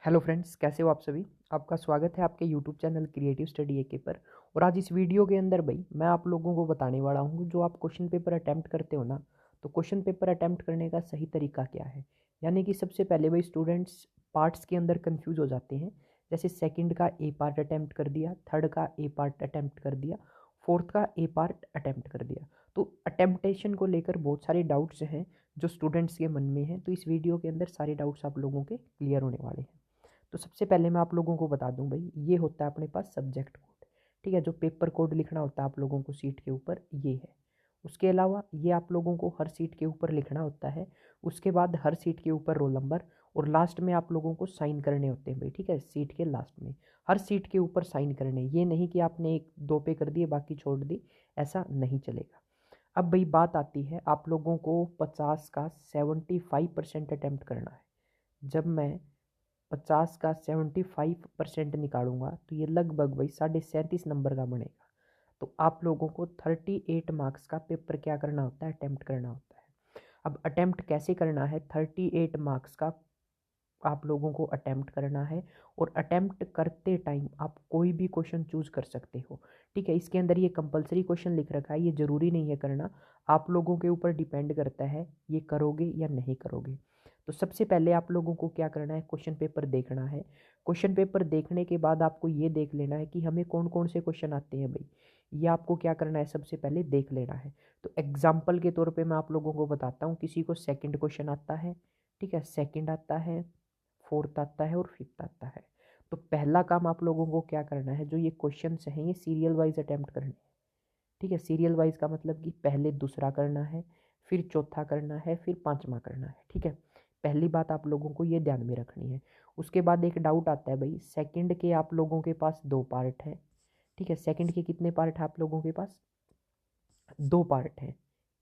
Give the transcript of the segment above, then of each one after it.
Hello friends, कैसे हो आप सभी। आपका स्वागत है आपके यूट्यूब चैनल क्रिएटिव स्टडी एके पर। और आज इस वीडियो के अंदर भाई मैं आप लोगों को बताने वाला हूँ, जो आप क्वेश्चन पेपर अटैम्प्ट करते हो ना, तो क्वेश्चन पेपर अटैम्प्ट करने का सही तरीका क्या है। यानी कि सबसे पहले भाई स्टूडेंट्स पार्ट्स के अंदर कन्फ्यूज हो जाते हैं। जैसे सेकंड का ए पार्ट अटैम्प्ट कर दिया, थर्ड का ए पार्ट अटैम्प्ट कर दिया, फोर्थ का ए पार्ट अटैम्प्ट कर दिया। तो अटैम्प्टेशन को लेकर बहुत सारे डाउट्स हैं जो स्टूडेंट्स के मन में हैं। तो इस वीडियो के अंदर सारे डाउट्स आप लोगों के क्लियर होने वाले हैं। तो सबसे पहले मैं आप लोगों को बता दूं भाई, ये होता है अपने पास सब्जेक्ट कोड। ठीक है, जो पेपर कोड लिखना होता है आप लोगों को सीट के ऊपर, ये है। उसके अलावा ये आप लोगों को हर सीट के ऊपर लिखना होता है। उसके बाद हर सीट के ऊपर रोल नंबर, और लास्ट में आप लोगों को साइन करने होते हैं भाई। ठीक है, सीट के लास्ट में हर सीट के ऊपर साइन करने, ये नहीं कि आपने एक दो पे कर दिए बाकी छोड़ दी, ऐसा नहीं चलेगा। अब भाई बात आती है, आप लोगों को 50 का 75% अटैम्प्ट करना है। जब मैं 50 का 75% निकालूंगा तो ये लगभग भाई 37.5 नंबर का बनेगा। तो आप लोगों को 38 मार्क्स का पेपर क्या करना होता है, अटैम्प्ट करना होता है। अब अटैम्प्ट कैसे करना है, 38 मार्क्स का आप लोगों को अटैम्प्ट करना है। और अटैम्प्ट करते टाइम आप कोई भी क्वेश्चन चूज कर सकते हो। ठीक है, इसके अंदर ये कंपलसरी क्वेश्चन लिख रखा है, ये ज़रूरी नहीं है करना। आप लोगों के ऊपर डिपेंड करता है ये करोगे या नहीं करोगे। तो सबसे पहले आप लोगों को क्या करना है, क्वेश्चन पेपर देखना है। क्वेश्चन पेपर देखने के बाद आपको ये देख लेना है कि हमें कौन कौन से क्वेश्चन आते हैं भाई। ये आपको क्या करना है, सबसे पहले देख लेना है। तो एग्जाम्पल के तौर पे मैं आप लोगों को बताता हूँ, किसी को सेकंड क्वेश्चन आता है। ठीक है, सेकंड आता है, फोर्थ आता है और फिफ्थ आता है। तो पहला काम आप लोगों को क्या करना है, जो ये क्वेश्चन हैं ये सीरियल वाइज अटैम्प्ट करने हैं। ठीक है, सीरियल वाइज का मतलब कि पहले दूसरा करना है, फिर चौथा करना है, फिर पांचवा करना है। ठीक है, पहली बात आप लोगों को ये ध्यान में रखनी है। उसके बाद एक डाउट आता है भाई, सेकंड के आप लोगों के पास दो पार्ट हैं। ठीक है, सेकंड के कितने पार्ट है आप लोगों के पास, दो पार्ट हैं,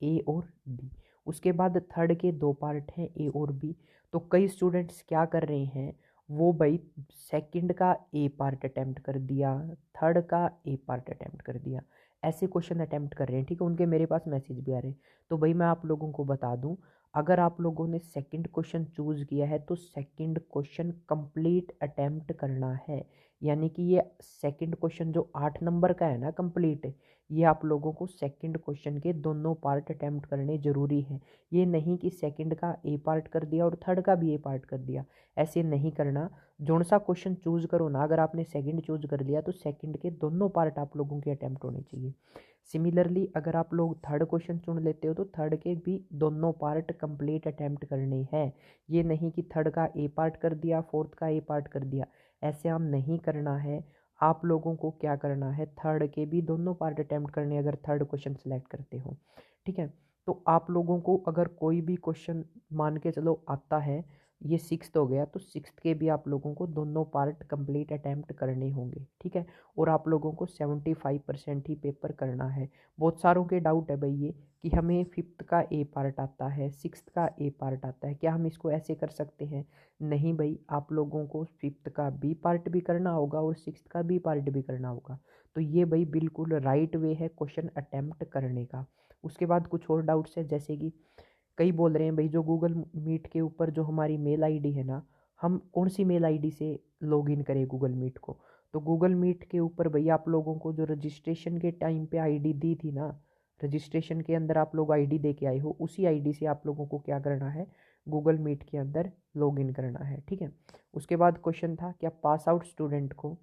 ए और बी। उसके बाद थर्ड के दो पार्ट हैं, ए और बी। तो कई स्टूडेंट्स क्या कर रहे हैं, वो भाई सेकंड का ए पार्ट अटेम्प्ट कर दिया, थर्ड का ए पार्ट अटेम्प्ट कर दिया, ऐसे क्वेश्चन अटेम्प्ट कर रहे हैं। ठीक है, उनके मेरे पास मैसेज भी आ रहे हैं। तो भाई मैं आप लोगों को बता दूं, अगर आप लोगों ने सेकंड क्वेश्चन चूज किया है तो सेकंड क्वेश्चन कंप्लीट अटेम्प्ट करना है। यानी कि ये सेकंड क्वेश्चन जो 8 नंबर का है ना कंप्लीट, ये आप लोगों को सेकंड क्वेश्चन के दोनों पार्ट अटेम्प्ट करने जरूरी है। ये नहीं कि सेकंड का ए पार्ट कर दिया और थर्ड का भी ए पार्ट कर दिया, ऐसे नहीं करना। जोन सा क्वेश्चन चूज करो ना, अगर आपने सेकंड चूज कर लिया तो सेकंड के दोनों पार्ट आप लोगों के अटेम्प्ट होने चाहिए। सिमिलरली अगर आप लोग थर्ड क्वेश्चन चुन लेते हो तो थर्ड के भी दोनों पार्ट कंप्लीट अटेम्प्ट करने हैं। ये नहीं कि थर्ड का ए पार्ट कर दिया, फोर्थ का ए पार्ट कर दिया, ऐसे हम नहीं करना है। आप लोगों को क्या करना है, थर्ड के भी दोनों पार्ट अटेम्प्ट करने, अगर थर्ड क्वेश्चन सेलेक्ट करते हो। ठीक है, तो आप लोगों को अगर कोई भी क्वेश्चन मान के चलो आता है, ये सिक्स्थ हो गया, तो सिक्स्थ के भी आप लोगों को दोनों पार्ट कंप्लीट अटेम्प्ट करने होंगे। ठीक है, और आप लोगों को 75% ही पेपर करना है। बहुत सारों के डाउट है भाई ये, कि हमें फिफ्थ का ए पार्ट आता है, सिक्स्थ का ए पार्ट आता है, क्या हम इसको ऐसे कर सकते हैं। नहीं भाई, आप लोगों को फिफ्थ का बी पार्ट भी करना होगा और सिक्स्थ का बी पार्ट भी करना होगा। तो ये भाई बिल्कुल राइट वे है क्वेश्चन अटेम्प्ट करने का। उसके बाद कुछ और डाउट्स है, जैसे कि कई बोल रहे हैं भाई जो गूगल मीट के ऊपर जो हमारी मेल आईडी है ना, हम कौन सी मेल आईडी से लॉगिन करें गूगल मीट को। तो गूगल मीट के ऊपर भैया आप लोगों को जो रजिस्ट्रेशन के टाइम पे आईडी दी थी ना, रजिस्ट्रेशन के अंदर आप लोग आईडी दे के आए हो, उसी आईडी से आप लोगों को क्या करना है, गूगल मीट के अंदर लॉगिन करना है। ठीक है, उसके बाद क्वेश्चन था, क्या पास आउट स्टूडेंट को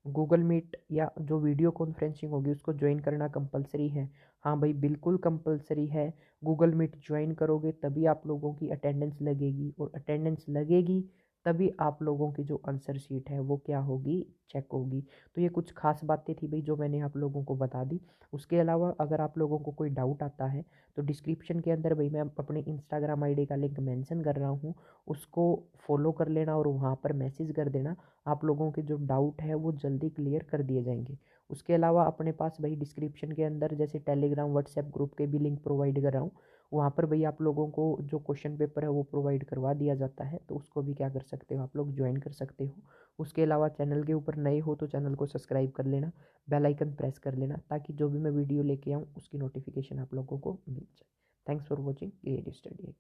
गूगल मीट या जो वीडियो कॉन्फ्रेंसिंग होगी उसको ज्वाइन करना कंपलसरी है। हाँ भाई, बिल्कुल कंपलसरी है। गूगल मीट ज्वाइन करोगे तभी आप लोगों की अटेंडेंस लगेगी, और अटेंडेंस लगेगी तभी आप लोगों की जो आंसर शीट है वो क्या होगी, चेक होगी। तो ये कुछ खास बातें थी भाई जो मैंने आप लोगों को बता दी। उसके अलावा अगर आप लोगों को कोई डाउट आता है तो डिस्क्रिप्शन के अंदर भाई मैं अपने इंस्टाग्राम आईडी का लिंक मेंशन कर रहा हूँ, उसको फॉलो कर लेना और वहाँ पर मैसेज कर देना। आप लोगों के जो डाउट है वो जल्दी क्लियर कर दिए जाएंगे। उसके अलावा अपने पास भाई डिस्क्रिप्शन के अंदर जैसे टेलीग्राम व्हाट्सएप ग्रुप के भी लिंक प्रोवाइड कर रहा हूँ, वहाँ पर भाई आप लोगों को जो क्वेश्चन पेपर है वो प्रोवाइड करवा दिया जाता है, तो उसको भी क्या कर सकते हो, आप लोग ज्वाइन कर सकते हो। उसके अलावा चैनल के ऊपर नए हो तो चैनल को सब्सक्राइब कर लेना, बेल आइकन प्रेस कर लेना, ताकि जो भी मैं वीडियो लेके आऊँ उसकी नोटिफिकेशन आप लोगों को मिल जाए। Thanks for watching creative study.